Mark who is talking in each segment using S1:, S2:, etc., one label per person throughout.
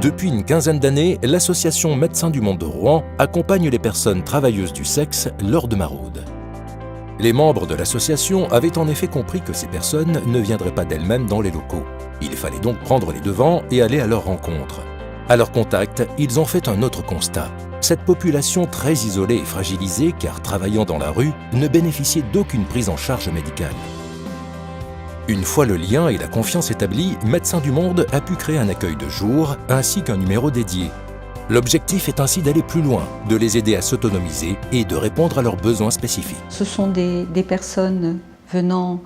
S1: Depuis une quinzaine d'années, l'association Médecins du Monde de Rouen accompagne les personnes travailleuses du sexe lors de maraudes. Les membres de l'association avaient en effet compris que ces personnes ne viendraient pas d'elles-mêmes dans les locaux. Il fallait donc prendre les devants et aller à leur rencontre. À leur contact, ils ont fait un autre constat. Cette population très isolée et fragilisée, car travaillant dans la rue, ne bénéficiait d'aucune prise en charge médicale. Une fois le lien et la confiance établis, Médecins du Monde a pu créer un accueil de jour ainsi qu'un numéro dédié. L'objectif est ainsi d'aller plus loin, de les aider à s'autonomiser et de répondre à leurs besoins spécifiques.
S2: Ce sont des personnes venant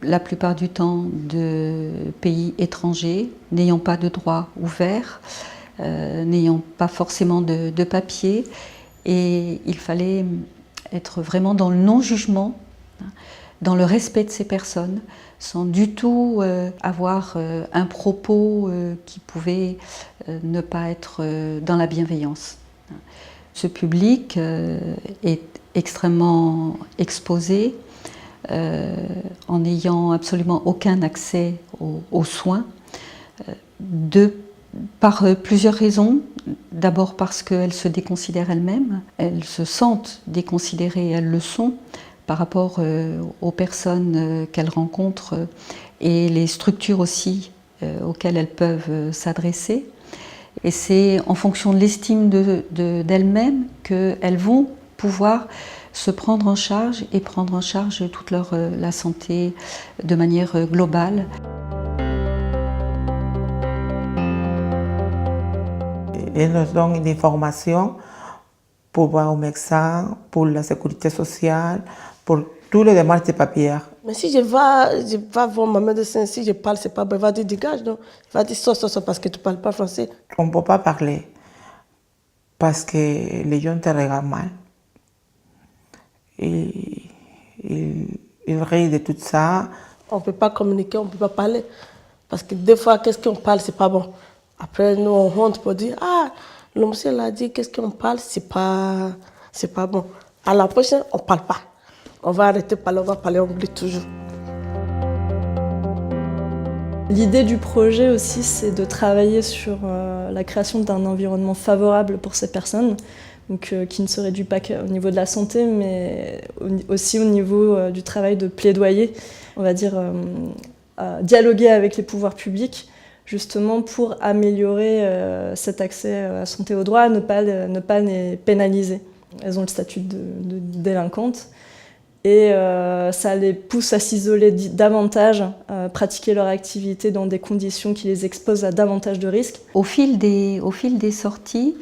S2: la plupart du temps de pays étrangers, n'ayant pas de droit ouvert, n'ayant pas forcément de papier. Et il fallait être vraiment dans le non-jugement, dans le respect de ces personnes, sans du tout avoir un propos qui pouvait ne pas être dans la bienveillance. Ce public est extrêmement exposé, en n'ayant absolument aucun accès aux soins, par plusieurs raisons. D'abord parce qu'elles se déconsidèrent elles-mêmes, elles se sentent déconsidérées, elles le sont, par rapport aux personnes qu'elles rencontrent et les structures aussi auxquelles elles peuvent s'adresser. Et c'est en fonction de l'estime d'elles-mêmes qu'elles vont pouvoir se prendre en charge et prendre en charge toute la santé de manière globale.
S3: Ils nous donnent des formations pour voir au médecin, pour la sécurité sociale, pour tous les démarches de papier.
S4: Mais si je vais voir ma médecin, si je parle, c'est pas bon, il va dire dégage, non? Il va dire ça, parce que tu parles pas français.
S3: On ne peut pas parler parce que les gens te regardent mal. Ils rient de tout ça.
S4: On ne peut pas communiquer, on ne peut pas parler. Parce que des fois, qu'est-ce qu'on parle, c'est pas bon. Après, nous, on honte pour dire, ah, le monsieur l'a dit, qu'est-ce qu'on parle, c'est pas bon. À la prochaine, on ne parle pas. On va arrêter de parler, on va parler, on oublie toujours.
S5: L'idée du projet aussi, c'est de travailler sur la création d'un environnement favorable pour ces personnes, donc, qui ne se réduit pas qu'au niveau de la santé, mais aussi au niveau du travail de plaidoyer, on va dire dialoguer avec les pouvoirs publics, justement pour améliorer cet accès à la santé aux droits, ne pas les pénaliser. Elles ont le statut de délinquantes. Et ça les pousse à s'isoler davantage, pratiquer leur activité dans des conditions qui les exposent à davantage de risques.
S2: Au fil des sorties,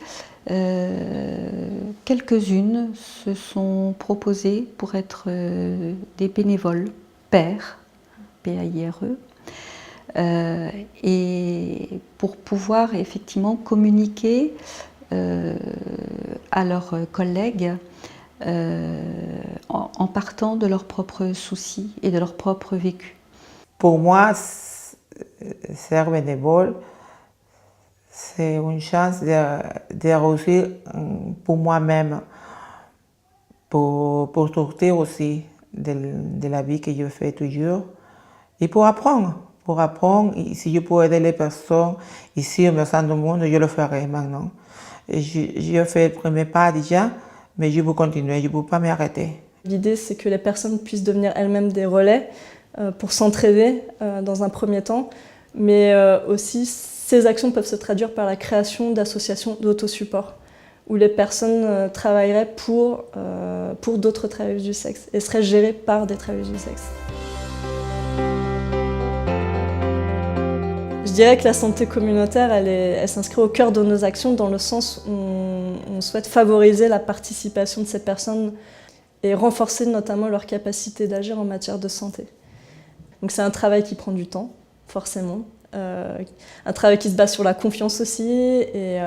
S2: quelques-unes se sont proposées pour être des bénévoles, pairs, P-A-I-R-E, et pour pouvoir effectivement communiquer à leurs collègues en partant de leurs propres soucis et de leur propre vécu.
S3: Pour moi, ser bénévole, c'est une chance de réussir pour moi-même, pour sortir aussi de la vie que je fais toujours et pour apprendre. Et si je peux aider les personnes ici au Médecins du Monde, je le ferai maintenant. Je fais le premier pas déjà, mais je veux continuer, je ne peux pas m'arrêter.
S5: L'idée, c'est que les personnes puissent devenir elles-mêmes des relais pour s'entraider dans un premier temps, mais aussi ces actions peuvent se traduire par la création d'associations d'autosupport, où les personnes travailleraient pour d'autres travailleuses du sexe et seraient gérées par des travailleuses du sexe. Je dirais que la santé communautaire, elle s'inscrit au cœur de nos actions dans le sens où on souhaite favoriser la participation de ces personnes et renforcer notamment leur capacité d'agir en matière de santé. Donc c'est un travail qui prend du temps, forcément. Un travail qui se base sur la confiance aussi. Et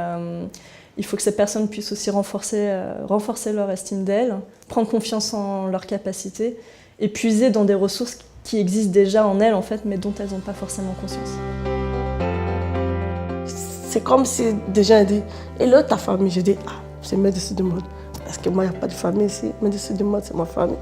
S5: il faut que ces personnes puissent aussi renforcer leur estime d'elles, prendre confiance en leurs capacités et puiser dans des ressources qui existent déjà en elles, en fait, mais dont elles n'ont pas forcément conscience.
S4: C'est comme si des gens disent « Et là, ta famille ?» Je dis « Ah, c'est Médecins du Monde. » Parce que moi, il n'y a pas de famille ici. Médecins du Monde, c'est ma famille.